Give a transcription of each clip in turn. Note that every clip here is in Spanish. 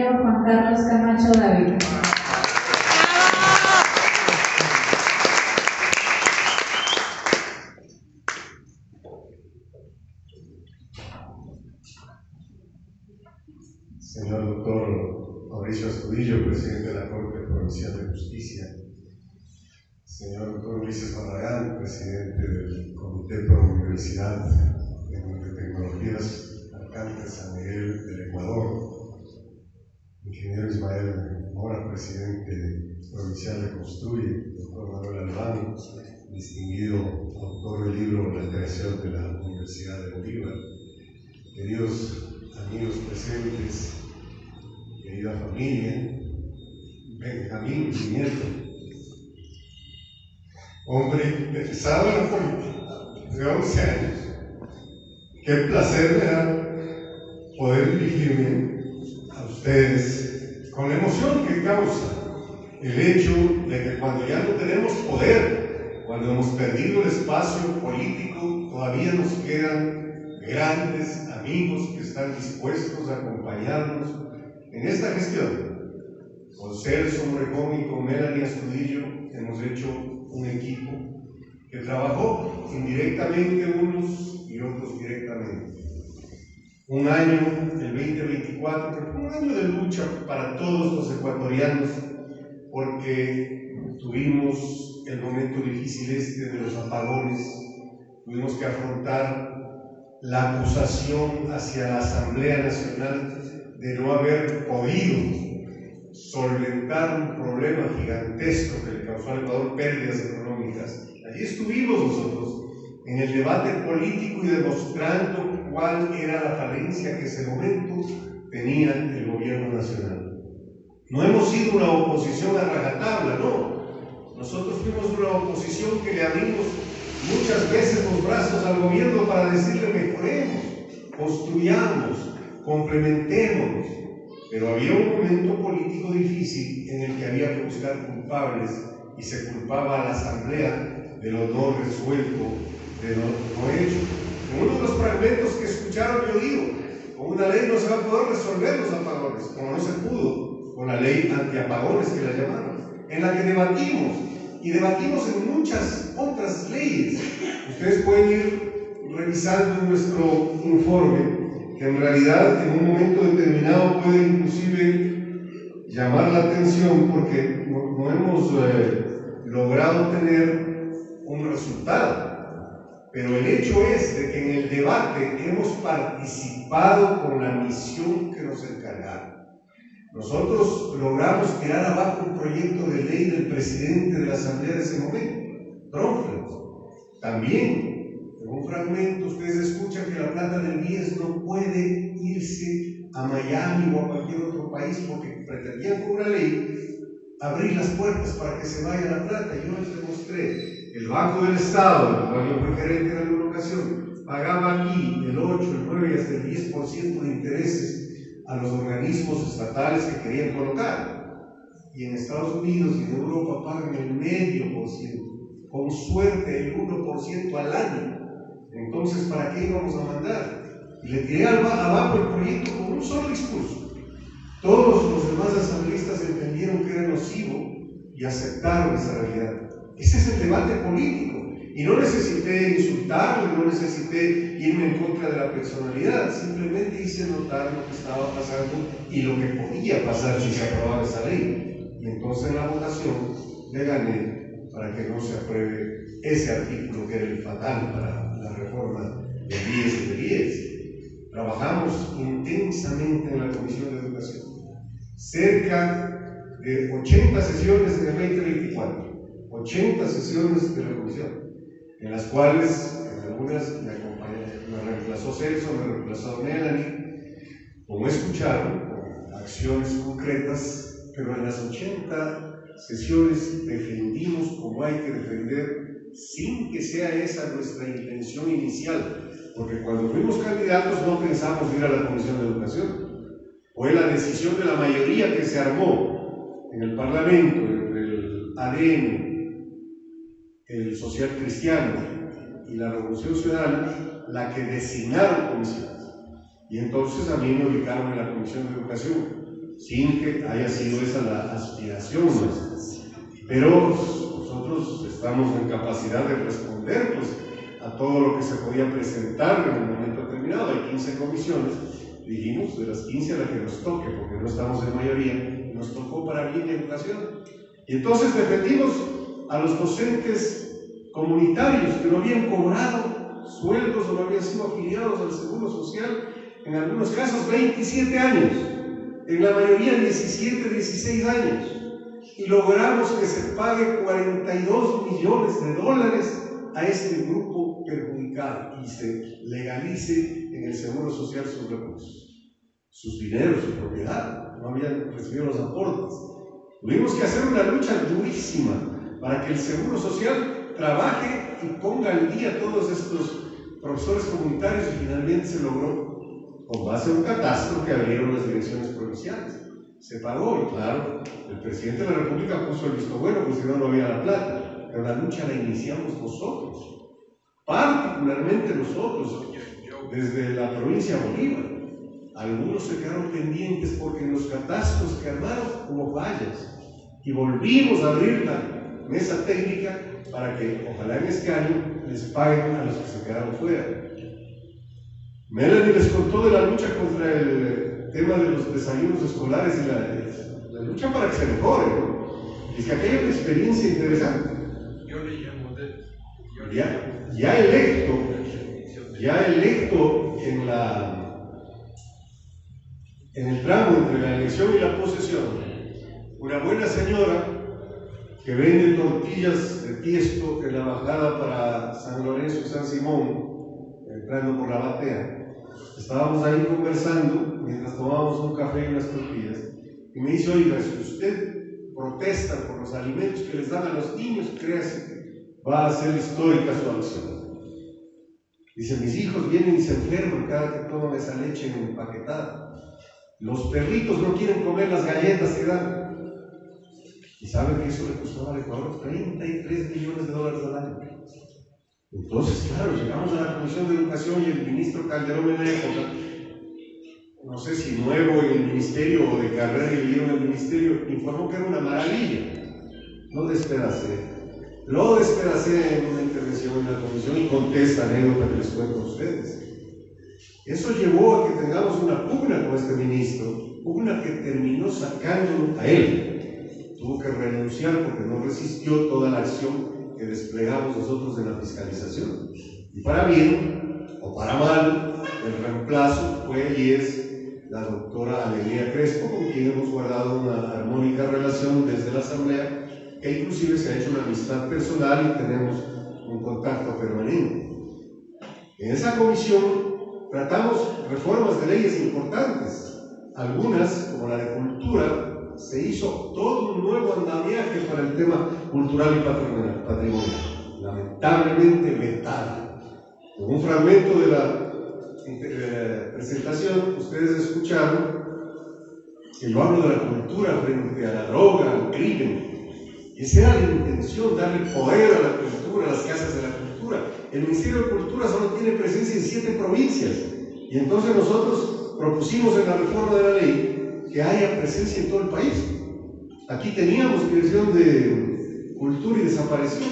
Juan Carlos Camacho David. Señor doctor Mauricio Astudillo, presidente de la Corte Provincial de Justicia. Señor doctor Ulises Barragán, presidente del Comité Pro Universidad de Tecnologías Arcángel San Miguel del Ecuador. Ingeniero Ismael Mora, presidente provincial de Construye. Doctor Manuel Albán, distinguido autor del libro La creación de la Universidad de Bolívar. Queridos amigos presentes, querida familia, Benjamín Nieto, hombre pesado en la política, de 11 años. Qué placer me da poder dirigirme a ustedes con la emoción que causa el hecho de que cuando ya no tenemos poder, cuando hemos perdido el espacio político, todavía nos quedan grandes amigos que están dispuestos a acompañarnos en esta gestión. Con Celso Morejón y con Melanie Astudillo hemos hecho un equipo que trabajó indirectamente unos y otros directamente. Un año, el 2024, que fue un año de lucha para todos los ecuatorianos, porque tuvimos el momento difícil de los apagones, tuvimos que afrontar la acusación hacia la Asamblea Nacional de no haber podido solventar un problema gigantesco que le causó al Ecuador pérdidas económicas. Allí estuvimos nosotros en el debate político y demostrando cuál era la falencia que en ese momento tenía el gobierno nacional. No hemos sido una oposición a rajatabla, no. Nosotros fuimos una oposición que le abrimos muchas veces los brazos al gobierno para decirle mejoremos, construyamos, complementémonos. Pero había un momento político difícil en el que había que buscar culpables y se culpaba a la Asamblea de lo no resuelto, de lo no hecho. En uno de los fragmentos que escucharon yo digo, con una ley no se va a poder resolver los apagones, como no se pudo con la ley antiapagones que la llamaron, en la que debatimos y debatimos en muchas otras leyes. Ustedes pueden ir revisando nuestro informe, que en realidad en un momento determinado puede inclusive llamar la atención porque no hemos logrado tener un resultado. Pero el hecho es de que en el debate hemos participado con la misión que nos encargaron. Nosotros logramos tirar abajo un proyecto de ley del presidente de la Asamblea de ese momento, Trump. También en un fragmento ustedes escuchan que la plata del BIES no puede irse a Miami o a cualquier otro país porque pretendían con una ley abrir las puertas para que se vaya la plata. Yo les demostré, el Banco del Estado, el cual yo fui gerente en alguna ocasión, pagaba aquí el 8, el 9 y hasta el 10% de intereses a los organismos estatales que querían colocar. Y en Estados Unidos y en Europa pagan el 0,5%, con suerte el 1% al año. Entonces, ¿para qué íbamos a mandar? Y le tiré abajo el proyecto con un solo discurso. Todos los demás asambleístas entendieron que era nocivo y aceptaron esa realidad. Ese es el debate político. Y no necesité insultarlo, no necesité irme en contra de la personalidad. Simplemente hice notar lo que estaba pasando y lo que podía pasar si se aprobaba esa ley. Y entonces en la votación le gané para que no se apruebe ese artículo que era el fatal para la reforma del BIES y del IES. Trabajamos intensamente en la Comisión de Educación. Cerca de 80 sesiones en el 2024. 80 sesiones de la Comisión, en las cuales en algunas me reemplazó Celso, me reemplazó Melanie. Como escucharon, con acciones concretas, pero en las 80 sesiones defendimos como hay que defender, sin que sea esa nuestra intención inicial, porque cuando fuimos candidatos no pensamos ir a la Comisión de Educación. Fue la decisión de la mayoría que se armó en el Parlamento entre el ADN, el Social Cristiano y la Revolución Ciudadana la que designaron comisiones. Y entonces a mí me ubicaron en la Comisión de Educación. sin que haya sido esa la aspiración nuestra. Pero nosotros estamos en capacidad de responder pues, a todo lo que se podía presentar en el momento determinado. Hay 15 comisiones, dijimos, de las 15 a la que nos toque, porque no estamos en mayoría, nos tocó para bien de educación. Y entonces defendimos a los docentes comunitarios que no habían cobrado sueldos o no habían sido afiliados al Seguro Social, en algunos casos 27 años, en la mayoría 17, 16 años. Y logramos que se pague $42 millones a este grupo perjudicado y se legalice en el Seguro Social sus recursos, sus dineros, su propiedad. No habían recibido los aportes. Tuvimos que hacer una lucha durísima para que el Seguro Social trabaje y ponga al día todos estos profesores comunitarios y finalmente se logró con base a un catastro que abrieron las direcciones provinciales. Se pagó y claro, el presidente de la República puso el visto bueno, pues si no, no había la plata. Pero la lucha la iniciamos nosotros, particularmente nosotros, desde la provincia de Bolívar. Algunos se quedaron pendientes porque en los catastros que armaron hubo fallas y volvimos a abrir la mesa técnica para que ojalá en este año les paguen a los que se quedaron fuera. Melanie les contó de la lucha contra el tema de los desayunos escolares y la lucha para que se mejore, ¿no? Es que aquella es una experiencia interesante. Yo le llamo de... Ya electo en el tramo entre la elección y la posesión, una buena señora que vende tortillas de tiesto en la bajada para San Lorenzo y San Simón, entrando por la batea. Estábamos ahí conversando mientras tomábamos un café y unas tortillas y me dice: oiga, si usted protesta por los alimentos que les dan a los niños, créase, va a ser histórica su acción. Dice: mis hijos vienen y se enferman cada que toman esa leche empaquetada. Los perritos no quieren comer las galletas que dan. ¿Y saben que eso le costaba al Ecuador $33 millones al año? Entonces, claro, llegamos a la Comisión de Educación y el ministro Calderón en la época, no sé si nuevo en el ministerio o de carrera y vivieron en el ministerio, informó que era una maravilla. Lo despedacé en una intervención en la comisión y conté esta anécdota que les cuento a ustedes. Eso llevó a que tengamos una pugna con este ministro, pugna que terminó sacándolo a él. Tuvo que renunciar porque no resistió toda la acción que desplegamos nosotros en la fiscalización. Y para bien o para mal, el reemplazo fue y es la doctora Alegría Crespo, con quien hemos guardado una armónica relación desde la Asamblea, que inclusive se ha hecho una amistad personal y tenemos un contacto permanente. En esa comisión tratamos reformas de leyes importantes, algunas, como la de cultura. Se hizo todo un nuevo andamiaje para el tema cultural y patrimonial, lamentablemente vetado. En un fragmento de la presentación, ustedes escucharon que yo hablo de la cultura frente a la droga, al crimen. Esa era la intención, darle poder a la cultura, a las casas de la cultura. El Ministerio de Cultura solo tiene presencia en 7 provincias, y entonces nosotros propusimos en la reforma de la ley que haya presencia en todo el país. Aquí teníamos Dirección de Cultura y desapareció.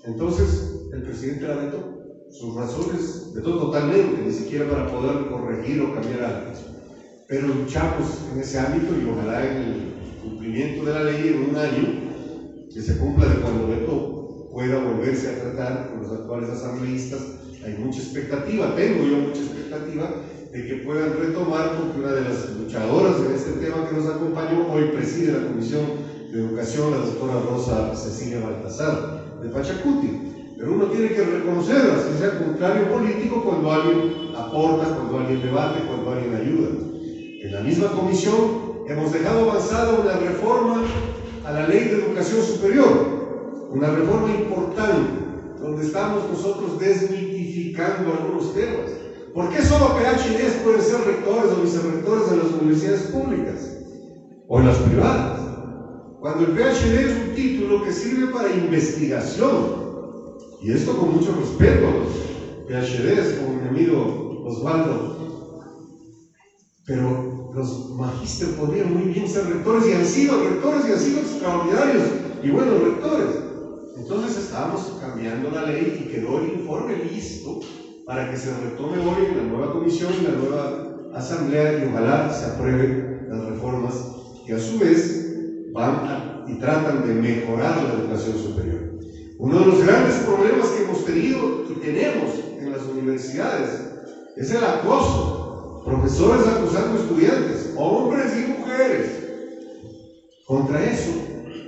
Entonces el presidente la vetó. Sus razones vetó totalmente, ni siquiera para poder corregir o cambiar algo. Pero luchamos en ese ámbito y ojalá en el cumplimiento de la ley en un año, que se cumpla de cuando vetó, pueda volverse a tratar con los actuales asambleístas. Hay mucha expectativa, tengo yo mucha expectativa de que puedan retomar, porque una de las luchadoras en este tema que nos acompañó hoy preside la Comisión de Educación, la doctora Rosa Cecilia Baltasar, de Pachacuti. Pero uno tiene que reconocer, así sea contrario político, cuando alguien aporta, cuando alguien debate, cuando alguien ayuda. En la misma comisión hemos dejado avanzada una reforma a la Ley de Educación Superior, una reforma importante, donde estamos nosotros desmitificando algunos temas. ¿Por qué solo PhDs pueden ser rectores o vicerrectores de las universidades públicas o en las privadas? Cuando el PhD es un título que sirve para investigación, y esto con mucho respeto a los PhDs, como mi amigo Osvaldo, pero los magísteres podrían muy bien ser rectores y han sido rectores y han sido extraordinarios y buenos rectores. Entonces estábamos cambiando la ley y quedó el informe listo para que se retome hoy en la nueva comisión y la nueva asamblea y ojalá se aprueben las reformas que a su vez van y tratan de mejorar la educación superior. Uno de los grandes problemas que hemos tenido y tenemos en las universidades es el acoso. Profesores acosando estudiantes, hombres y mujeres. Contra eso,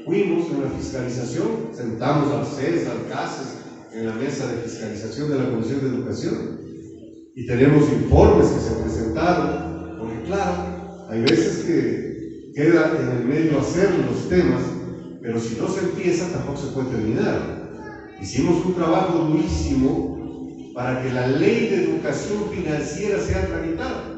fuimos en la fiscalización, sentamos al CES, al CASES, en la mesa de fiscalización de la Comisión de Educación, y tenemos informes que se presentaron, porque claro, hay veces que queda en el medio hacer los temas, pero si no se empieza tampoco se puede terminar. Hicimos un trabajo durísimo para que la ley de educación financiera sea tramitada.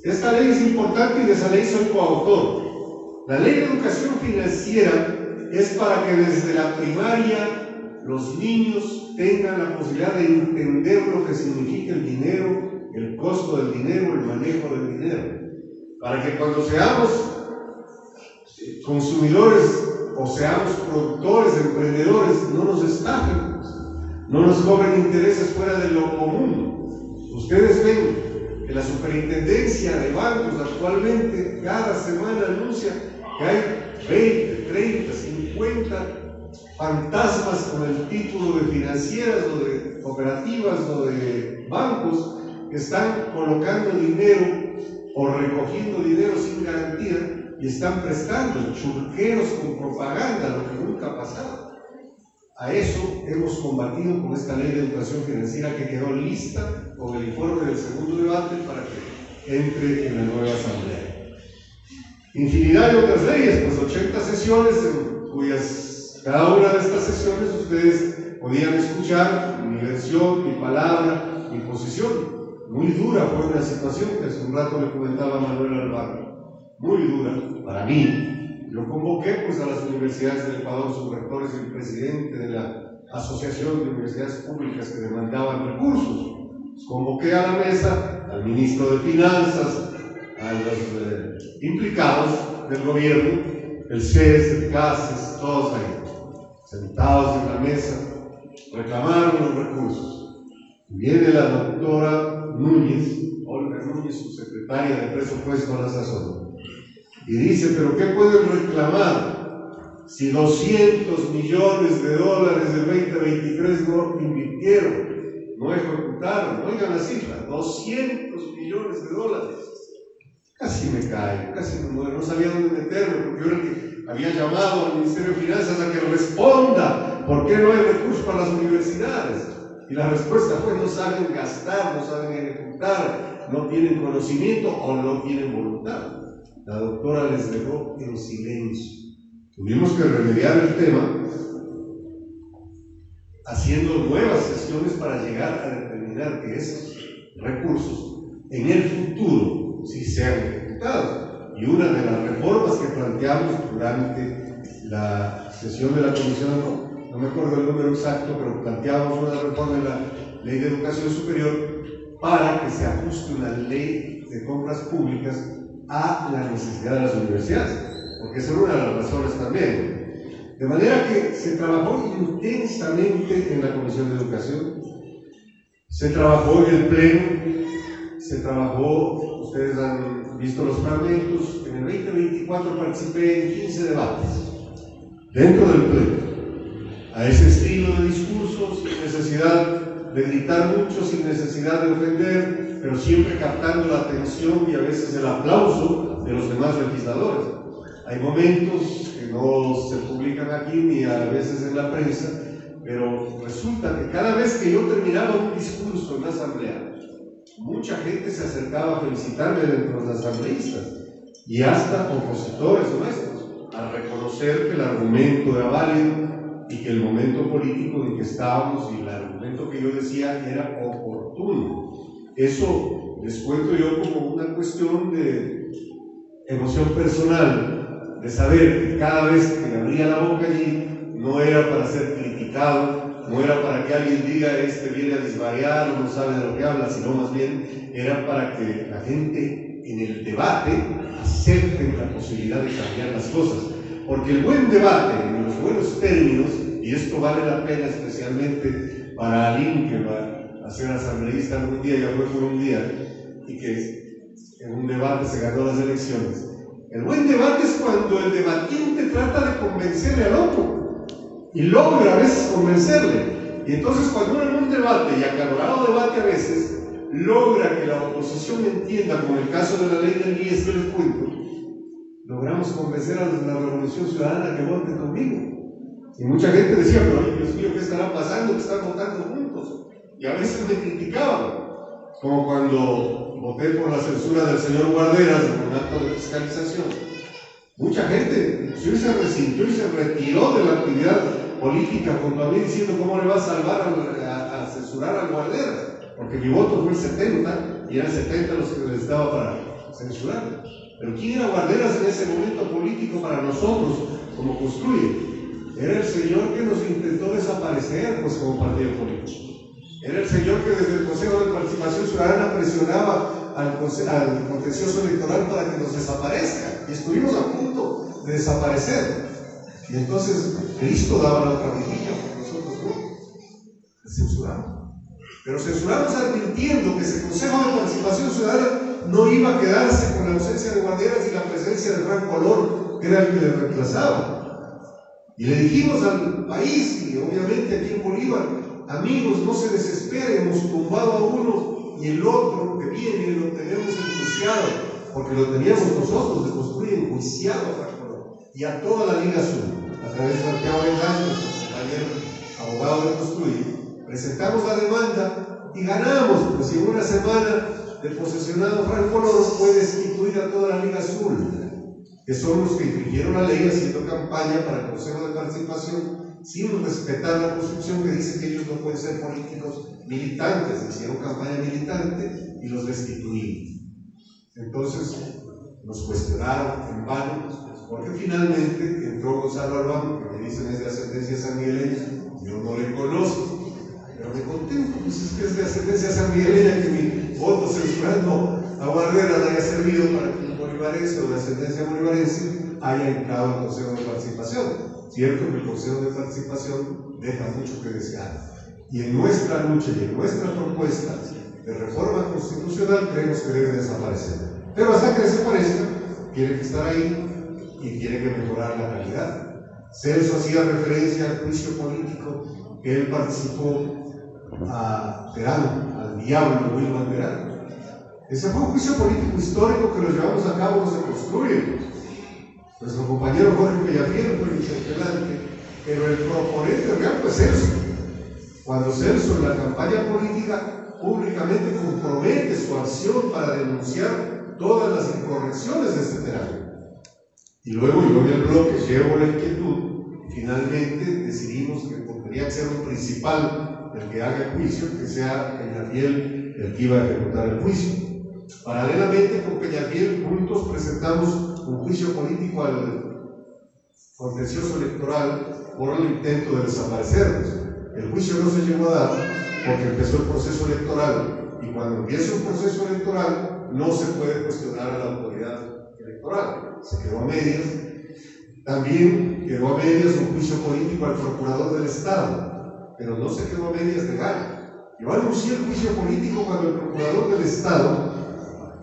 Esta ley es importante y de esa ley soy coautor. La ley de educación financiera es para que desde la primaria los niños tengan la posibilidad de entender lo que significa el dinero, el costo del dinero, el manejo del dinero. Para que cuando seamos consumidores o seamos productores, emprendedores, no nos estafen, no nos cobren intereses fuera de lo común. Ustedes ven que la superintendencia de bancos actualmente cada semana anuncia que hay 20, 30, 50 fantasmas con el título de financieras o de cooperativas o de bancos que están colocando dinero o recogiendo dinero sin garantía y están prestando churqueros con propaganda, lo que nunca ha pasado. A eso hemos combatido con esta ley de educación financiera que quedó lista con el informe del segundo debate para que entre en la nueva asamblea. Infinidad de otras leyes, pues 80 sesiones en cuyas cada una de estas sesiones ustedes podían escuchar mi versión, mi palabra, mi posición. Muy dura fue una situación que hace un rato le comentaba a Manuel Alvarado, muy dura para mí. Yo convoqué pues a las universidades del Ecuador, sus rectores y el presidente de la Asociación de Universidades Públicas que demandaban recursos. Los convoqué a la mesa, al ministro de Finanzas, a los implicados del gobierno, el CES, el CASES, todos ahí, sentados en la mesa, reclamaron los recursos. Viene la doctora Núñez, Olga Núñez, su secretaria de presupuesto a la sazón, y dice, pero ¿qué pueden reclamar si 200 millones de dólares del 2023 no invirtieron, no ejecutaron? Oigan la cifra, 200 millones de dólares. Casi me caigo, casi me muero, no sabía dónde meterme, porque yo era el que había llamado al Ministerio de Finanzas a que responda por qué no hay recursos para las universidades. Y la respuesta fue, no saben gastar, no saben ejecutar, no tienen conocimiento o no tienen voluntad. La doctora les dejó en silencio. Tuvimos que remediar el tema haciendo nuevas sesiones para llegar a determinar que esos recursos en el futuro sí sean ejecutados. Y una de las reformas que planteamos durante la sesión de la comisión, no me acuerdo el número exacto, pero planteamos una reforma de la Ley de Educación Superior para que se ajuste una ley de compras públicas a la necesidad de las universidades, porque esa es una de las razones también. De manera que se trabajó intensamente en la Comisión de Educación, se trabajó en el Pleno, se trabajó, ustedes han visto los fragmentos, en el 2024 participé en 15 debates dentro del Pleno, a ese estilo de discurso, sin necesidad de gritar mucho, sin necesidad de ofender, pero siempre captando la atención y a veces el aplauso de los demás legisladores. Hay momentos que no se publican aquí ni a veces en la prensa, pero resulta que cada vez que yo terminaba un discurso en la asamblea, mucha gente se acercaba a felicitarme dentro de los asambleístas y hasta opositores nuestros, a reconocer que el argumento era válido y que el momento político en que estábamos y el argumento que yo decía era oportuno. Eso les cuento yo como una cuestión de emoción personal, de saber que cada vez que abría la boca allí no era para ser criticado, no era para que alguien diga este viene a disvariar o no sabe de lo que habla, sino más bien era para que la gente en el debate acepten la posibilidad de cambiar las cosas. Porque el buen debate, en los buenos términos, y esto vale la pena especialmente para alguien que va a ser asambleísta algún día, ya fue por un día, y que en un debate se ganó las elecciones. El buen debate es cuando el debatiente trata de convencerle al otro, y logra a veces convencerle. Y entonces cuando uno en un debate, y acalorado debate a veces, logra que la oposición entienda, como en el caso de la ley del IES que les cuento, logramos convencer a la Revolución Ciudadana que voten conmigo. Y mucha gente decía, pero ay, Dios mío, ¿qué estará pasando? Que están votando juntos. Y a veces me criticaban, como cuando voté por la censura del señor Guarderas en un acto de fiscalización. Mucha gente inclusive se resintió y se retiró de la actividad política junto a mí diciendo cómo le va a salvar a censurar a Guarderas, porque mi voto fue el 70 y eran 70 los que les estaba para censurar. Pero ¿quién era Guarderas en ese momento político para nosotros como Construye? Era el señor que nos intentó desaparecer pues como partido político. Era el señor que desde el Consejo de Participación Ciudadana presionaba al contencioso electoral para que nos desaparezca. Y estuvimos a punto de desaparecer. Y entonces Cristo daba la otra mejilla, nosotros no. Censuramos. Pero censuramos advirtiendo que ese Consejo de Participación Ciudadana no iba a quedarse con la ausencia de Guarderas y la presencia de Franco Color, que era el que le reemplazaba. Y le dijimos al país, y obviamente aquí en Bolívar, amigos, no se desesperen, hemos tumbado a uno y el otro que viene lo tenemos enjuiciado, porque lo teníamos nosotros de Construir enjuiciado a Franco Color y a toda la Liga Azul, a través de Santiago Bendaño, nuestro compañero abogado de Construir. Presentamos la demanda y ganamos, pues en una semana el posesionado Franco Color puede destituir a toda la Liga Azul, que son los que infringieron la ley haciendo campaña para el Consejo de Participación sin respetar la Constitución que dice que ellos no pueden ser políticos militantes. Hicieron campaña militante y los destituimos. Entonces nos cuestionaron en vano, porque finalmente entró Gonzalo Albán, que me dicen es de ascendencia sanmigueleña, yo no le conozco, pero me contento, pues es que es de ascendencia sanmigueleña, que mi voto censurando a Guarderas haya servido para que un bolivarense o de ascendencia bolivarense haya entrado al Consejo de Participación. Cierto que el Consejo de Participación deja mucho que desear. Y en nuestra lucha y en nuestra propuesta de reforma constitucional creemos que debe desaparecer. Pero hasta que desaparezca, tiene que estar ahí y tiene que mejorar la calidad. Celso hacía referencia al juicio político que él participó a Terán, al diablo Wilman Terán. Ese fue un juicio político histórico que lo llevamos a cabo, no se construye. Nuestro compañero Jorge Pellafiel fue el interpelante, pero el proponente real fue Celso. Cuando Celso en la campaña política públicamente compromete su acción para denunciar todas las incorrecciones de este Terán. Y luego yo en el bloque llevo la inquietud y finalmente decidimos que tendría que ser un principal el que haga el juicio, que sea Peñafiel el que iba a ejecutar el juicio. Paralelamente con Peñafiel juntos presentamos un juicio político al contencioso electoral por el intento de desaparecernos. El juicio no se llegó a dar porque empezó el proceso electoral, y cuando empieza un proceso electoral no se puede cuestionar a la autoridad electoral. Se quedó a medias. También quedó a medias un juicio político al procurador del Estado, pero no se quedó a medias legal. Yo anuncié el juicio político cuando el procurador del Estado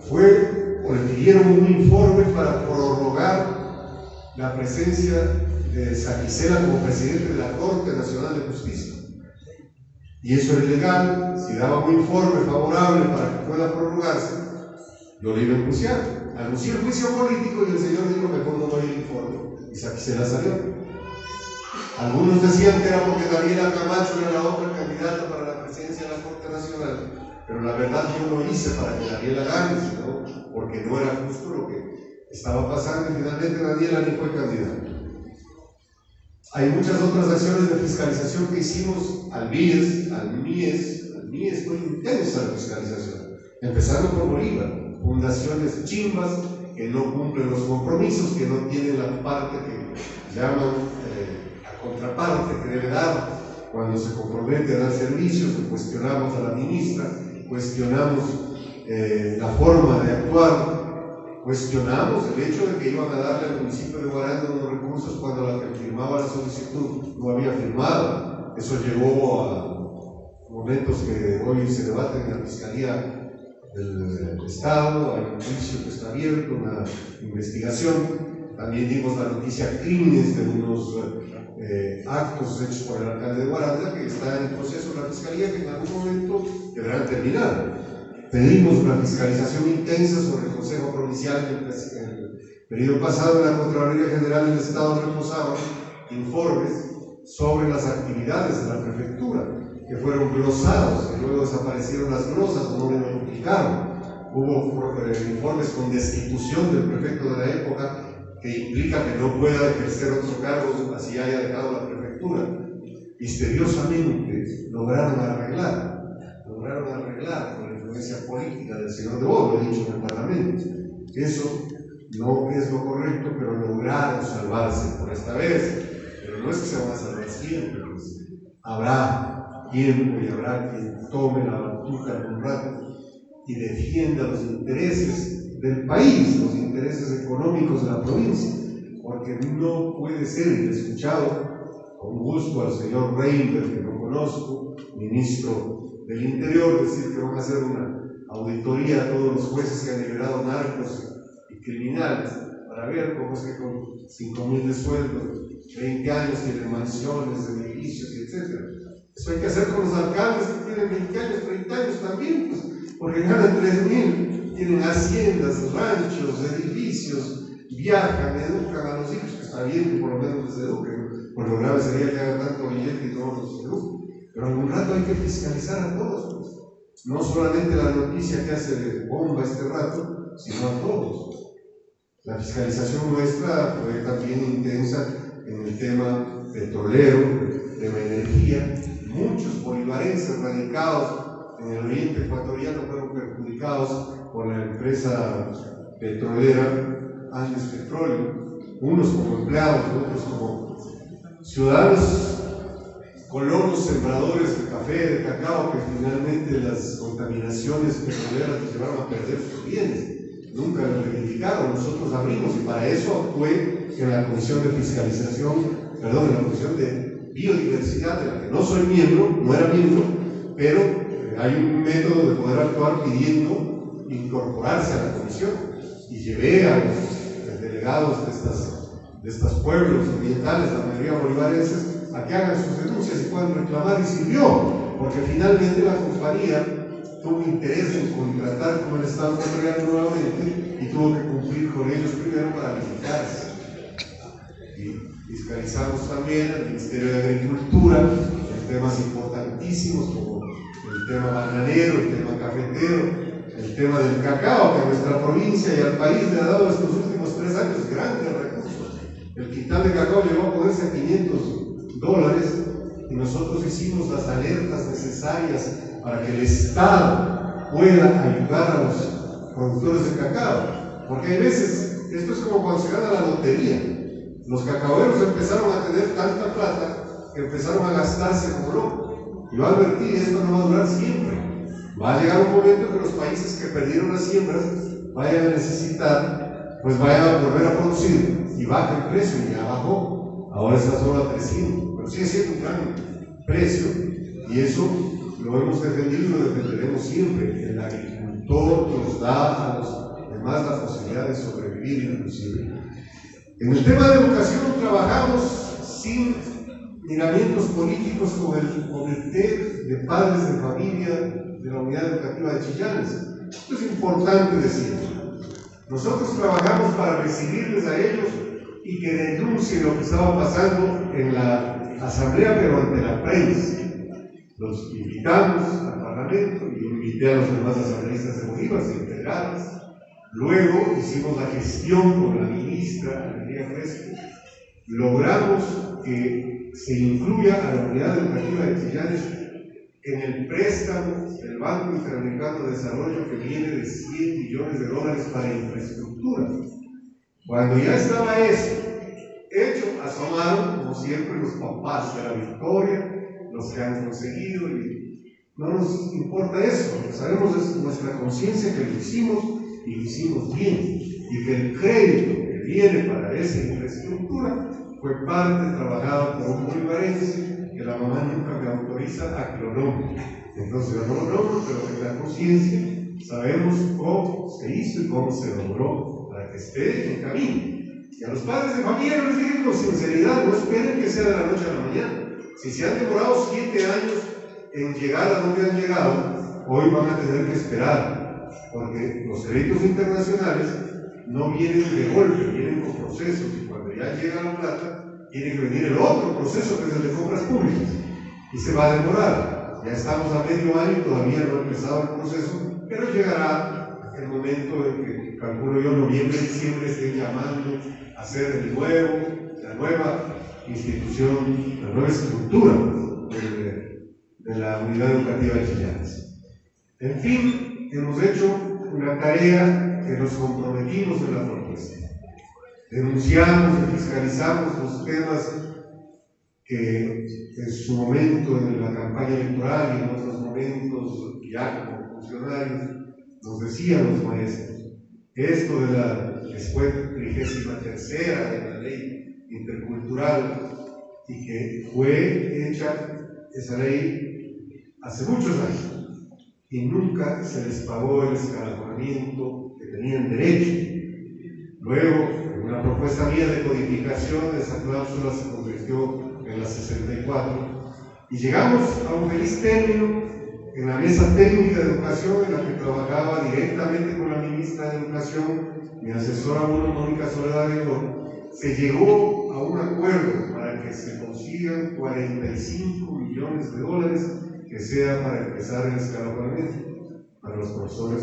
fue, o le pidieron un informe para prorrogar la presencia de Saquicela como presidente de la Corte Nacional de Justicia. Y eso era ilegal. Si daba un informe favorable para que pueda prorrogarse, yo le iba a enjuiciar. Anuncié el juicio político y el señor dijo: mejor no doy el informe. Y Saquicela salió. Algunos decían que era porque Daniela Camacho era la otra candidata para la presidencia de la Corte Nacional, pero la verdad yo lo hice para que Daniela gane, sino porque no era justo lo que estaba pasando, y finalmente Daniela ni fue candidata. Hay muchas otras acciones de fiscalización que hicimos al MIES. Al MIES fue intensa la fiscalización, empezando por Bolívar. Fundaciones chimbas que no cumplen los compromisos, que no tienen la parte que llaman la contraparte que debe dar cuando se compromete a dar servicios. Cuestionamos a la ministra, cuestionamos la forma de actuar Cuestionamos el hecho de que iban a darle al municipio de Guaranda unos recursos cuando la que firmaba la solicitud no había firmado. Eso llevó a momentos que hoy se debaten en la Fiscalía del Estado, hay un juicio que está abierto, una investigación. También dimos la noticia crímenes de unos actos hechos por el alcalde de Guaranda que está en proceso en la Fiscalía, que en algún momento deberán terminar. Pedimos una fiscalización intensa sobre el Consejo Provincial que el periodo pasado en la Contraloría General del Estado reposaba informes sobre las actividades de la prefectura que fueron glosados, que luego desaparecieron las glosas o no le notificaron. Hubo informes con destitución del prefecto de la época que implica que no pueda ejercer otro cargo así haya dejado la prefectura. Misteriosamente lograron arreglar con la influencia política del señor de Bodo, lo he dicho en el Parlamento. Eso no es lo correcto, pero lograron salvarse por esta vez. Pero no es que se van a salvar siempre, pues habrá tiempo y habrá quien tome la batuta algún rato y defienda los intereses del país, los intereses económicos de la provincia, porque no puede ser, y he escuchado con gusto al señor Reinberg, que no conozco, ministro del Interior, decir que van a hacer una auditoría a todos los jueces que han liberado narcos y criminales para ver cómo es que con 5.000 de sueldo, 20 años tienen mansiones, edificios, etc. Eso hay que hacer con los alcaldes que tienen 20 años, 30 años también, pues, porque ganan 3.000, tienen haciendas, ranchos, edificios, viajan, educan a los hijos, que está bien que por lo menos les eduquen, por lo grave sería que hagan tanto billete y todos los eduquen. Pero algún rato hay que fiscalizar a todos, pues. No solamente la noticia que hace de bomba este rato, sino a todos. La fiscalización nuestra fue también intensa en el tema petrolero, tema energía. Muchos bolivarenses radicados en el oriente ecuatoriano fueron perjudicados por la empresa petrolera Andes Petróleo, unos como empleados, otros como ciudadanos, colonos, sembradores de café, de cacao, que finalmente las contaminaciones petroleras les llevaron a perder sus bienes. Nunca lo reivindicaron, nosotros abrimos y para eso actué en la Comisión de Fiscalización, en la Comisión de Biodiversidad, de la que no soy miembro, no era miembro, pero hay un método de poder actuar pidiendo incorporarse a la comisión y llevé a los delegados de estos pueblos orientales, la mayoría bolivarenses, a que hagan sus denuncias y puedan reclamar, y sirvió, porque finalmente la compañía tuvo interés en contratar con el Estado ecuatoriano nuevamente y tuvo que cumplir con ellos primero para licitarse. Y fiscalizamos también al Ministerio de Agricultura en temas importantísimos como el tema bananero, el tema cafetero, el tema del cacao, que a nuestra provincia y al país le ha dado estos últimos 3 años grandes recursos. El quintal de cacao llegó a ponerse a $500 y nosotros hicimos las alertas necesarias para que el Estado pueda ayudar a los productores de cacao, porque hay veces, esto es como cuando se gana la lotería, los cacaoeros empezaron a tener tanta plata que empezaron a gastarse como locos. Y va a advertir, esto no va a durar siempre, va a llegar un momento que los países que perdieron las siembras vayan a necesitar, pues vayan a volver a producir y baja el precio, y ya bajó, ahora está solo a 300, pero sigue siendo un gran precio, y eso lo hemos defendido y lo defenderemos siempre. El agricultor nos da a los demás la posibilidad de sobrevivir inclusive. En el tema de educación trabajamos sin miramientos políticos con el Comité de Padres de Familia de la Unidad Educativa de Chillanes. Esto es importante decirlo. Nosotros trabajamos para recibirles a ellos y que denuncien lo que estaba pasando en la asamblea, pero ante la prensa. Los invitamos al Parlamento y invité a los demás asambleístas de Bolívar, se integraron. Luego hicimos la gestión con la ministra Alegría Fresco. Logramos que se incluya a la Unidad Educativa de Chillanes en el préstamo del Banco Interamericano de Desarrollo, que viene de $100 millones para infraestructura. Cuando ya estaba eso hecho, asomaron, como siempre, los papás de la victoria, los que han conseguido, y no nos importa eso, porque sabemos de nuestra conciencia que lo hicimos y lo hicimos bien. y que el crédito que viene para esa infraestructura fue parte trabajada por un bolivarense que la mamá nunca me autoriza a que lo nombre. Entonces yo no lo nombro, pero en la conciencia sabemos cómo se hizo y cómo se logró para que esté en camino. Y a los padres de familia les dije con sinceridad, no esperen que sea de la noche a la mañana. Si se han demorado 7 años en llegar a donde han llegado, hoy van a tener que esperar, porque los créditos internacionales no vienen de golpe, vienen con procesos, y cuando ya llega la plata, tiene que venir el otro proceso que es el de compras públicas, y se va a demorar. Ya estamos a medio año y todavía no ha empezado el proceso, pero llegará el momento en que, calculo yo, noviembre, diciembre, estén llamando a hacer la nueva institución, la nueva estructura de la unidad educativa de Chillanes. En fin, hemos hecho una tarea que nos comprometimos en la propuesta. Denunciamos y fiscalizamos los temas que en su momento en la campaña electoral y en otros momentos ya como funcionarios nos decían los maestros. Esto de la después 33ª de la ley intercultural, y que fue hecha esa ley hace muchos años y nunca se les pagó el escalonamiento que tenían derecho. Luego, en una propuesta mía de codificación, esa cláusula se convirtió en la 64 y llegamos a un feliz término en la mesa técnica de educación en la que trabajaba directamente con la ministra de Educación, mi asesora Mónica Soledad de Oro. Se llegó a un acuerdo para que se consigan 45 millones de dólares que sea para empezar el escalonamiento para los profesores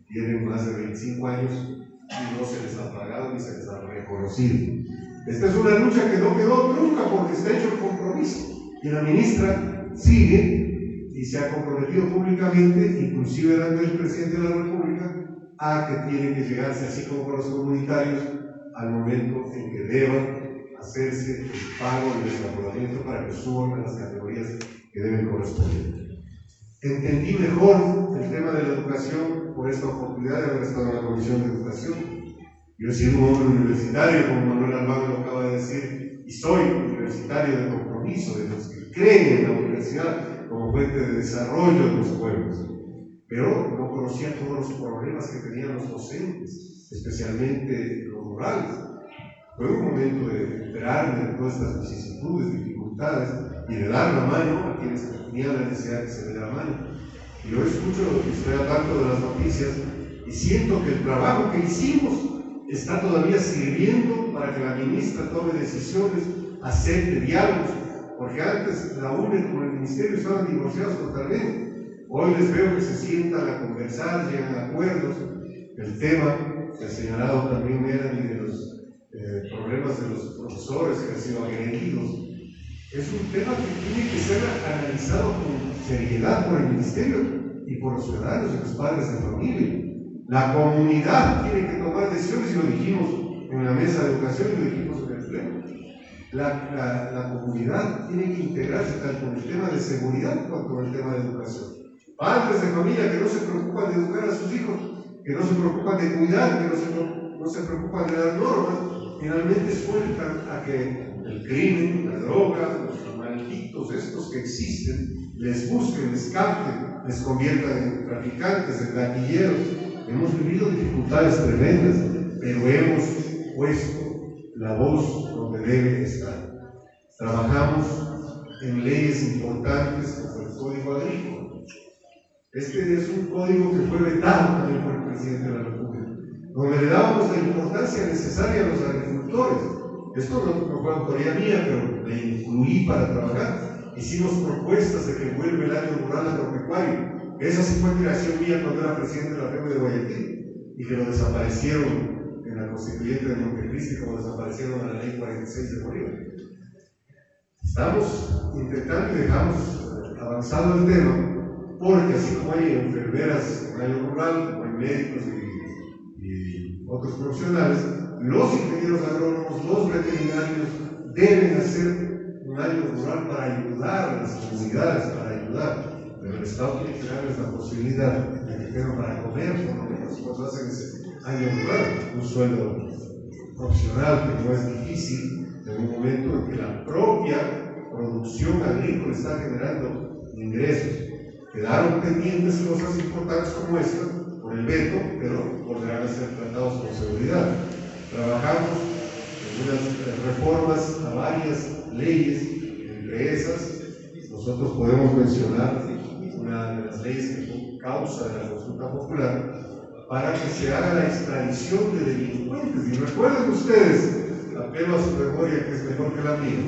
que tienen más de 25 años y no se les ha pagado ni se les ha reconocido. Esta es una lucha que no quedó nunca porque está hecho el compromiso y la ministra sigue y se ha comprometido públicamente, inclusive dando el presidente de la República, a que tiene que llegarse, así como con los comunitarios, al momento en que deban hacerse el pago y el desarrollamiento para que suban a las categorías que deben corresponder. Entendí mejor el tema de la educación por esta oportunidad de haber estado en la Comisión de Educación. Yo he sido un hombre universitario, como Manuel Albán lo acaba de decir, y soy universitario de compromiso, de los que creen en la universidad como fuente de desarrollo de los pueblos. Pero no conocía todos los problemas que tenían los docentes, especialmente los rurales. Fue un momento de enterarme de todas estas vicisitudes, dificultades, y de dar la mano a quienes tenían la necesidad que se le dé la mano. Y yo escucho y estoy hablando de las noticias y siento que el trabajo que hicimos está todavía sirviendo para que la ministra tome decisiones, acepte diálogos, porque antes la UNED con el ministerio estaban divorciados totalmente. Hoy les veo que se sientan a conversar, llegan a acuerdos. El tema que ha señalado también Melanie de los problemas de los profesores que han sido agredidos, es un tema que tiene que ser analizado con seriedad por el ministerio y por los ciudadanos y los padres de familia. La comunidad tiene que tomar decisiones, y lo dijimos en la mesa de educación y lo dijimos en el pleno. La comunidad tiene que integrarse tanto en el tema de seguridad como con el tema de educación. Padres de familia que no se preocupan de educar a sus hijos, que no se preocupan de cuidar, que no se preocupan de dar normas, finalmente sueltan a que el crimen, la droga, los malditos estos que existen, les busquen, les capten, les conviertan en traficantes, en gatilleros. Hemos vivido dificultades tremendas, pero hemos puesto la voz donde debe estar. Trabajamos en leyes importantes como el Código Agrícola. Este es un código que fue vetado también por el presidente de la República, donde le dábamos la importancia necesaria a los agricultores. Esto no fue autoría mía, pero le incluí para trabajar. Hicimos propuestas de que vuelva el año rural agropecuario. Esa sí fue creación mía cuando era presidente de la FEME de Guayaquil, y que lo desaparecieron en la constituyente de Montecristi, como desaparecieron en la ley 46 de Bolívar. Estamos intentando y dejamos avanzado el tema, porque así como hay enfermeras en el área rural, como hay médicos y otros profesionales, los ingenieros agrónomos, los veterinarios deben hacer un año rural para ayudar a las comunidades, para ayudar. Pero el Estado tiene que darles la posibilidad de que tengan para comer, por lo menos, cuando hacen ese año rural, un sueldo profesional que no es difícil en un momento en que la propia producción agrícola está generando ingresos. Quedaron pendientes cosas importantes como esta por el veto, pero volverán a ser tratados con seguridad. Trabajamos en unas reformas a varias leyes, entre esas nosotros podemos mencionar una de las leyes que fue causa de la consulta popular para que se haga la extradición de delincuentes. Y recuerden ustedes, apelo a su memoria que es mejor que la mía,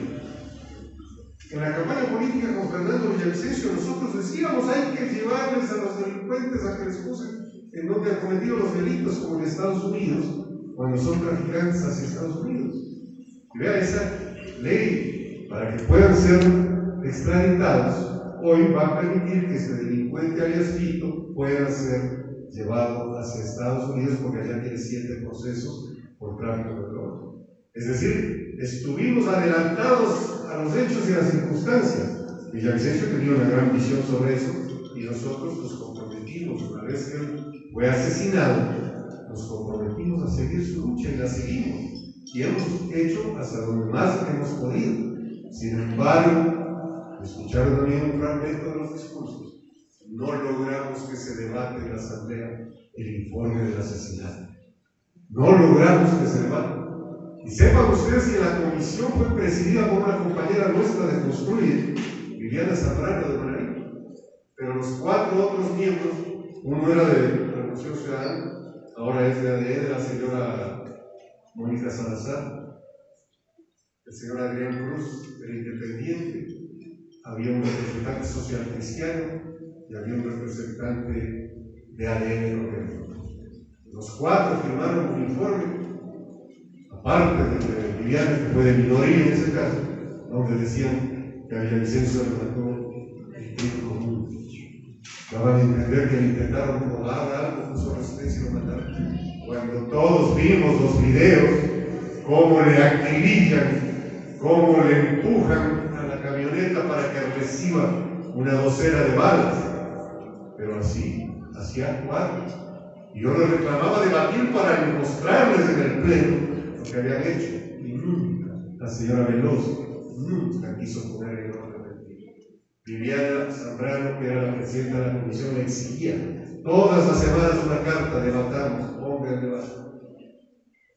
en la campaña política con Fernando Villavicencio nosotros decíamos hay que llevarles a los delincuentes a que les juzguen en donde han cometido los delitos, como en Estados Unidos, cuando son traficantes hacia Estados Unidos. Y vea, esa ley, para que puedan ser extraditados, hoy va a permitir que este delincuente alias Fito pueda ser llevado hacia Estados Unidos porque allá tiene 7 procesos por tráfico de drogas. Es decir, estuvimos adelantados a los hechos y a las circunstancias. Villavicencio tenía una gran visión sobre eso y nosotros nos comprometimos, una vez que él fue asesinado, nos comprometimos a seguir su lucha y la seguimos. Y hemos hecho hasta donde más hemos podido. Sin embargo, escucharon también un fragmento de los discursos. No logramos que se debate en la Asamblea el informe del asesinato. No logramos que se debate. Y sepan ustedes que la comisión fue presidida por una compañera nuestra de Construir, Viviana Zambrano de Manaví. Pero los 4 otros miembros, uno era de Revolución Ciudadana, ahora es de ADE, de la señora Mónica Salazar, el señor Adrián Cruz, del Independiente, había un representante social cristiano y había un representante de ADN. Los 4 firmaron un informe, aparte de Viviana, que fue de minoría en ese caso, donde decían que a Villavicencio le mató el crimen común. Daban a entender que le intentaron robar algo, puso resistencia y lo mataron. Cuando todos vimos los videos, cómo le acribillan, cómo le empujan a la camioneta para que reciba una docena de balas, pero así actuaron. Y yo les reclamaba debatir para mostrarles en el pleno lo que habían hecho. Y nunca, la señora Veloz, nunca quiso poner en orden. Viviana Zambrano, que era la presidenta de la comisión, le exigía todas las semanas una carta, debatamos, ponga el debate.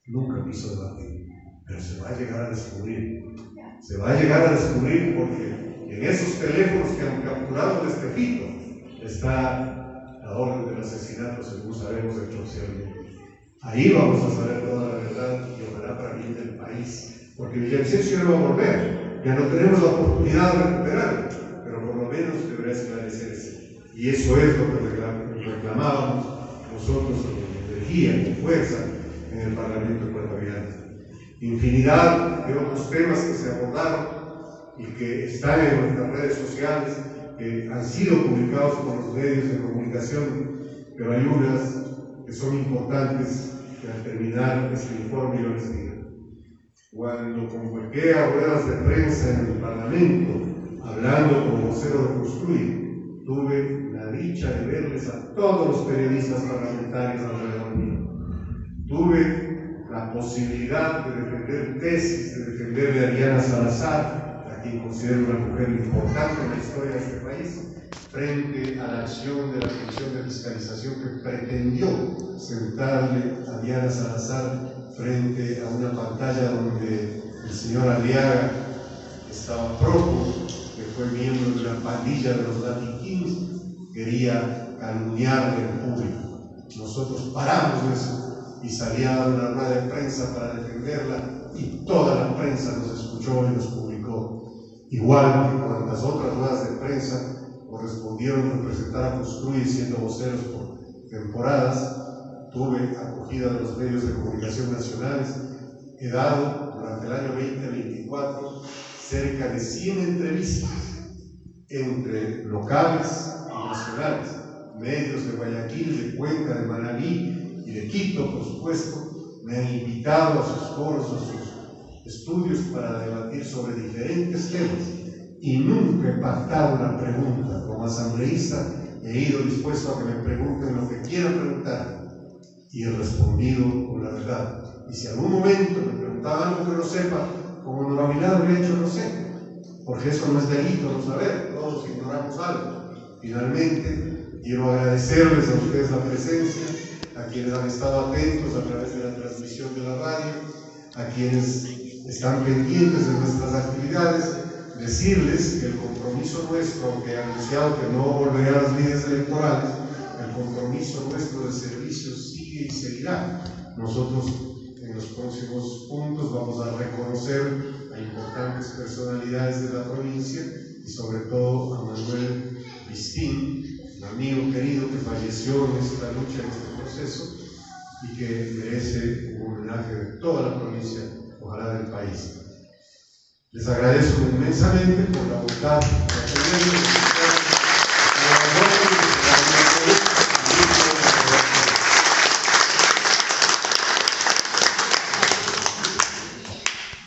Nunca quiso debatir, pero se va a llegar a descubrir. Se va a llegar a descubrir porque en esos teléfonos que han capturado de este Fito está la orden del asesinato, según sabemos extraoficialmente. Ahí vamos a saber toda la verdad y ojalá para bien del país, porque Villavicencio ya no va a volver, ya no tenemos la oportunidad de recuperar, pero por lo menos deberá esclarecerse. Y eso es lo que reclamábamos nosotros con energía, con fuerza en el Parlamento ecuatoriano. Infinidad de otros temas que se abordaron y que están en nuestras redes sociales, que han sido publicados por los medios de comunicación, pero hay unas que son importantes que al terminar este informe yo les digo. Cuando convoqué a ruedas de prensa en el Parlamento, hablando con vocero de Construir, tuve la dicha de verles a todos los periodistas parlamentarios alrededor mío. Tuve la posibilidad de defender tesis, de defenderle a Diana Salazar, a quien considero una mujer importante en la historia de este país, frente a la acción de la Comisión de Fiscalización que pretendió sentarle a Diana Salazar frente a una pantalla donde el señor Aliaga estaba prófugo, que fue miembro de una pandilla de los Latin Kings, quería calumniarle en público. Nosotros paramos eso y salía a dar una rueda de prensa para defenderla y toda la prensa nos escuchó y nos publicó. Igual que cuantas otras ruedas de prensa correspondieron representar a Construir siendo voceros por temporadas, tuve acogida de los medios de comunicación nacionales. He dado durante el año 2024 cerca de 100 entrevistas entre locales y nacionales, medios de Guayaquil, de Cuenca, de Manabí y de Quito, por supuesto. Me han invitado a sus foros, a sus estudios para debatir sobre diferentes temas y nunca he pactado una pregunta. Como asambleísta he ido dispuesto a que me pregunten lo que quieran preguntar. y he respondido con la verdad. Y si algún momento me preguntaba algo que no sepa, como honorabilidad habría dicho no sé, porque eso no es delito no saber, todos ignoramos algo. Finalmente, quiero agradecerles a ustedes la presencia, a quienes han estado atentos a través de la transmisión de la radio, a quienes están pendientes de nuestras actividades, decirles que el compromiso nuestro, aunque he anunciado que no volveré a las líneas electorales, el compromiso nuestro de servicio sigue y seguirá. Nosotros en los próximos puntos vamos a reconocer a importantes personalidades de la provincia y sobre todo a Manuel Vistín, un amigo querido que falleció en esta lucha, en este proceso, y que merece un homenaje de toda la provincia, ojalá del país. Les agradezco inmensamente por la voluntad de atenderme.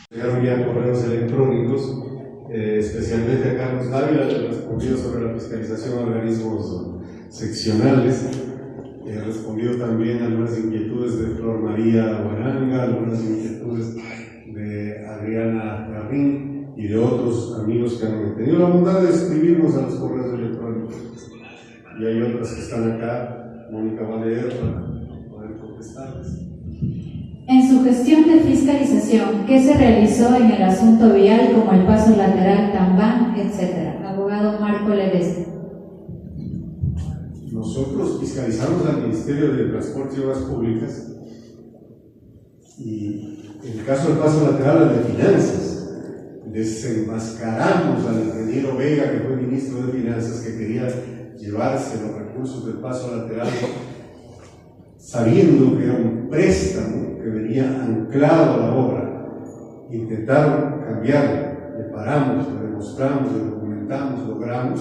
Llegaron ya correos electrónicos, especialmente a Carlos Dávila, que respondió sobre la fiscalización de organismos seccionales. He respondido también a algunas inquietudes de Flor María Guaranga, algunas inquietudes de Adriana Garrín y de otros amigos que han tenido la bondad de escribirnos a los correos electrónicos. Y hay otras que están acá, Mónica va a leer para poder contestarles. En su gestión de fiscalización, ¿qué se realizó en el asunto vial como el paso lateral, Tambán, etcétera? Abogado Marco Ledesma. Nosotros fiscalizamos al Ministerio de Transporte y Obras Públicas y en el caso del paso lateral al de Finanzas, desenmascaramos al ingeniero Vega, que fue ministro de Finanzas, que quería llevarse los recursos del paso lateral sabiendo que era un préstamo que venía anclado a la obra. Intentaron cambiarlo, le paramos, le demostramos, le documentamos, logramos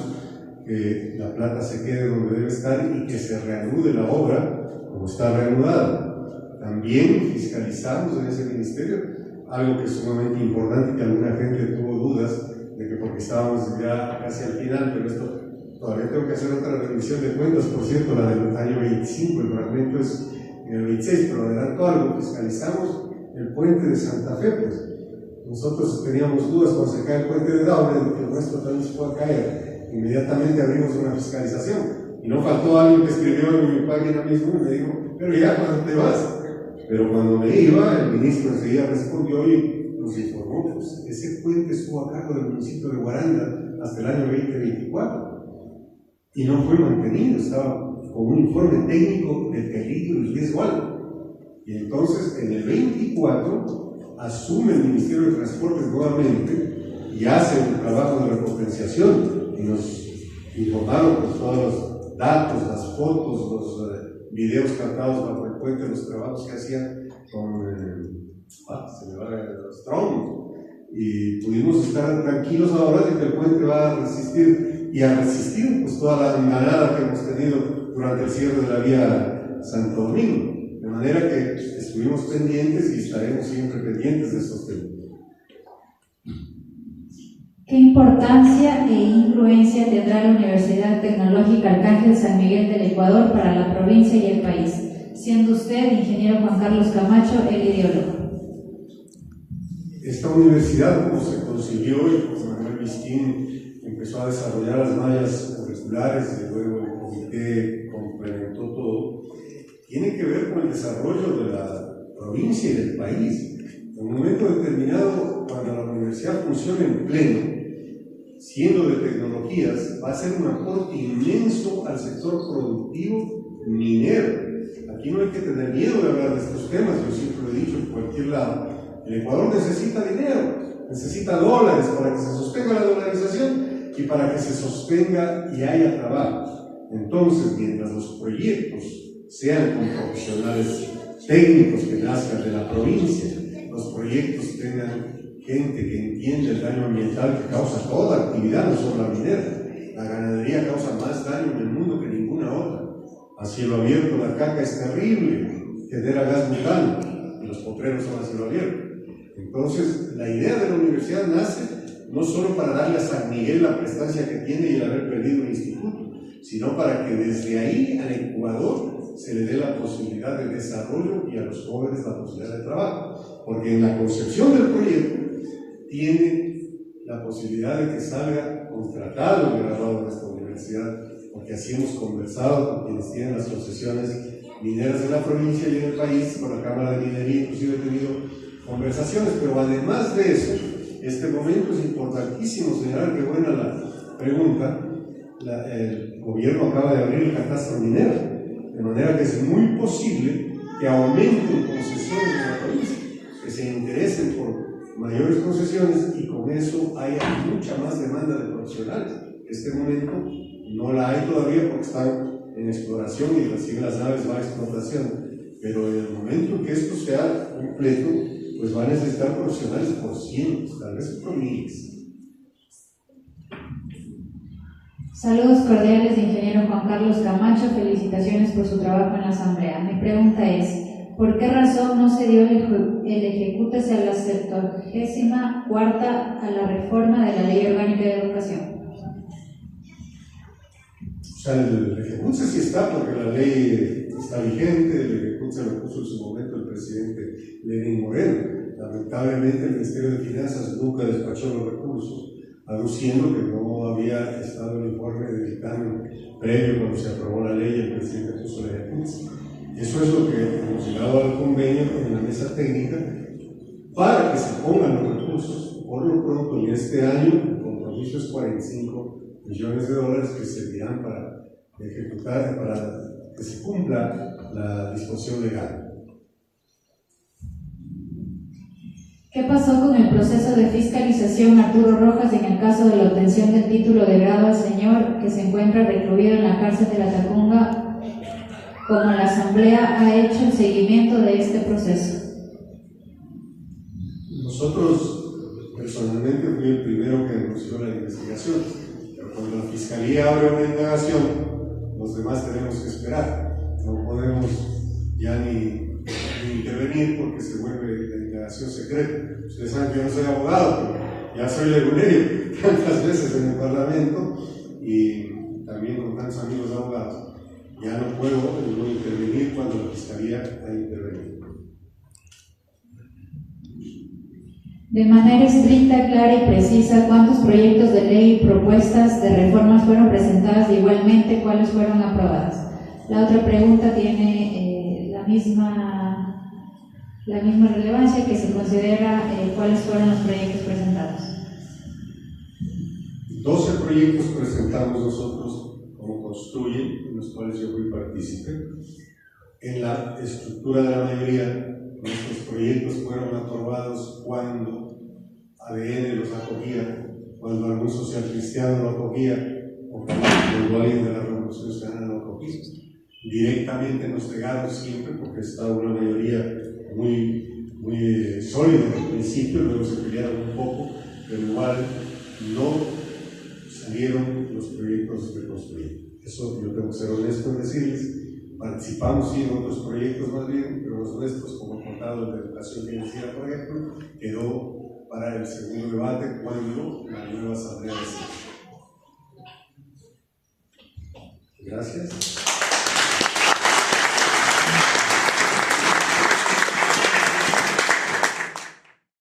que la plata se quede donde debe estar y que se reanude la obra como está reanudada. También fiscalizamos en ese ministerio algo que es sumamente importante y que alguna gente tuvo dudas de que porque estábamos ya casi al final, pero esto todavía tengo que hacer otra revisión de cuentas, por cierto, la del año 25, el fragmento es en el 26, pero adelanto algo, fiscalizamos el puente de Santa Fe, pues. Nosotros teníamos dudas cuando se cae el puente de Daule, de que el nuestro también se pueda caer. Inmediatamente abrimos una fiscalización. Y no faltó alguien que escribió en mi página mismo y me dijo, pero ya, ¿cuándo te vas? Pero cuando me iba, el ministro enseguida respondió y nos informó, pues ese puente estuvo a cargo del municipio de Guaranda hasta el año 2024 y no fue mantenido, estaba con un informe técnico de peligro y riesgo alto. Y entonces en el 24 asume el Ministerio de Transportes nuevamente y hace un trabajo de recompensación y nos informaron con todos los datos, las fotos, los videos captados bajo el puente, los trabajos que hacían con se me va los troncos, y pudimos estar tranquilos ahora de que el puente va a resistir y a resistir pues toda la andanada que hemos tenido durante el cierre de la vía Santo Domingo, de manera que estuvimos pendientes y estaremos siempre pendientes de estos temas. ¿Qué importancia e influencia tendrá la Universidad Tecnológica Arcángel San Miguel del Ecuador para la provincia y el país, siendo usted, ingeniero Juan Carlos Camacho, el ideólogo? Esta universidad, como se consiguió y como Manuel Vistín empezó a desarrollar las mallas curriculares y luego el comité complementó todo, tiene que ver con el desarrollo de la provincia y del país. En un momento determinado, cuando la universidad funcione en pleno, siendo de tecnologías, va a ser un aporte inmenso al sector productivo minero. Aquí no hay que tener miedo de hablar de estos temas, yo siempre lo he dicho en cualquier lado. El Ecuador necesita dinero, necesita dólares para que se sostenga la dolarización y para que se sostenga y haya trabajo. Entonces, mientras los proyectos sean con profesionales técnicos que nazcan de la provincia, los proyectos tengan gente que entiende el daño ambiental que causa toda actividad, no solo la minera. La ganadería causa más daño en el mundo que ninguna otra. A cielo abierto la caca es terrible, genera gas butano y los potreros son a cielo abierto. Entonces, la idea de la universidad nace no solo para darle a San Miguel la prestancia que tiene y el haber perdido el instituto, sino para que desde ahí al Ecuador se le dé la posibilidad de desarrollo y a los jóvenes la posibilidad de trabajo, porque en la concepción del proyecto tiene la posibilidad de que salga contratado el graduado de esta universidad, porque así hemos conversado con quienes tienen las concesiones mineras en la provincia y en el país, con la Cámara de Minería, inclusive he tenido conversaciones, pero además de eso, este momento es importantísimo señalar, que buena la pregunta, el gobierno acaba de abrir el catastro minero, de manera que es muy posible que aumenten concesiones en la provincia, que se interesen por mayores concesiones y con eso haya mucha más demanda de profesionales. En este momento no la hay todavía porque están en exploración y recién las naves van a explotación, pero en el momento en que esto sea completo, pues va a necesitar profesionales por cientos, tal vez por miles. Saludos cordiales de ingeniero Juan Carlos Camacho, felicitaciones por su trabajo en la Asamblea. Mi pregunta es, ¿por qué razón no se dio el ejecútese a la 74ª a la reforma de la Ley Orgánica de Educación? O sea, el ejecutse sí está porque la ley está vigente, el ejecutse lo puso en su momento el presidente Lenín Moreno. Lamentablemente el Ministerio de Finanzas nunca despachó los recursos, aduciendo que no había estado el informe de dictamen previo cuando se aprobó la ley y el presidente puso el ejecutse. Eso es lo que hemos llegado al convenio en la mesa técnica para que se pongan los recursos. Por lo pronto, en este año, el compromiso es $45 millones que servirán para ejecutar, para que se cumpla la disposición legal. ¿Qué pasó con el proceso de fiscalización Arturo Rojas en el caso de la obtención del título de grado al señor que se encuentra recluido en la cárcel de La Tacunga, como la Asamblea ha hecho el seguimiento de este proceso? Nosotros, personalmente, fui el primero que denunció la investigación, pero cuando la Fiscalía abre una indagación, los demás tenemos que esperar. No podemos ya ni intervenir porque se vuelve la indagación secreta. Ustedes saben que yo no soy abogado, pero ya soy leguleyo tantas veces en el Parlamento y también con tantos amigos abogados. Ya no puedo no intervenir cuando la Fiscalía ha intervenido. De manera estricta, clara y precisa, ¿cuántos proyectos de ley y propuestas de reformas fueron presentadas y igualmente cuáles fueron aprobadas? La otra pregunta tiene la misma relevancia, que se considera cuáles fueron los proyectos presentados. 12 proyectos presentamos nosotros como Construye, en los cuales yo fui partícipe. En la estructura de la mayoría, nuestros proyectos fueron aprobados cuando ADN los acogía, cuando algún social cristiano lo acogía, o cuando alguien de la Revolución Ciudadana lo acogía. Directamente nos negaron siempre, porque estaba una mayoría muy sólida al principio, luego se pelearon un poco, pero igual no salieron los proyectos de Construir. Eso yo tengo que ser honesto en decirles. Participamos sí en otros proyectos más bien, pero los nuestros, como contado de educación financiera, por ejemplo, quedó para el segundo debate cuando la nueva Asamblea decide. Gracias.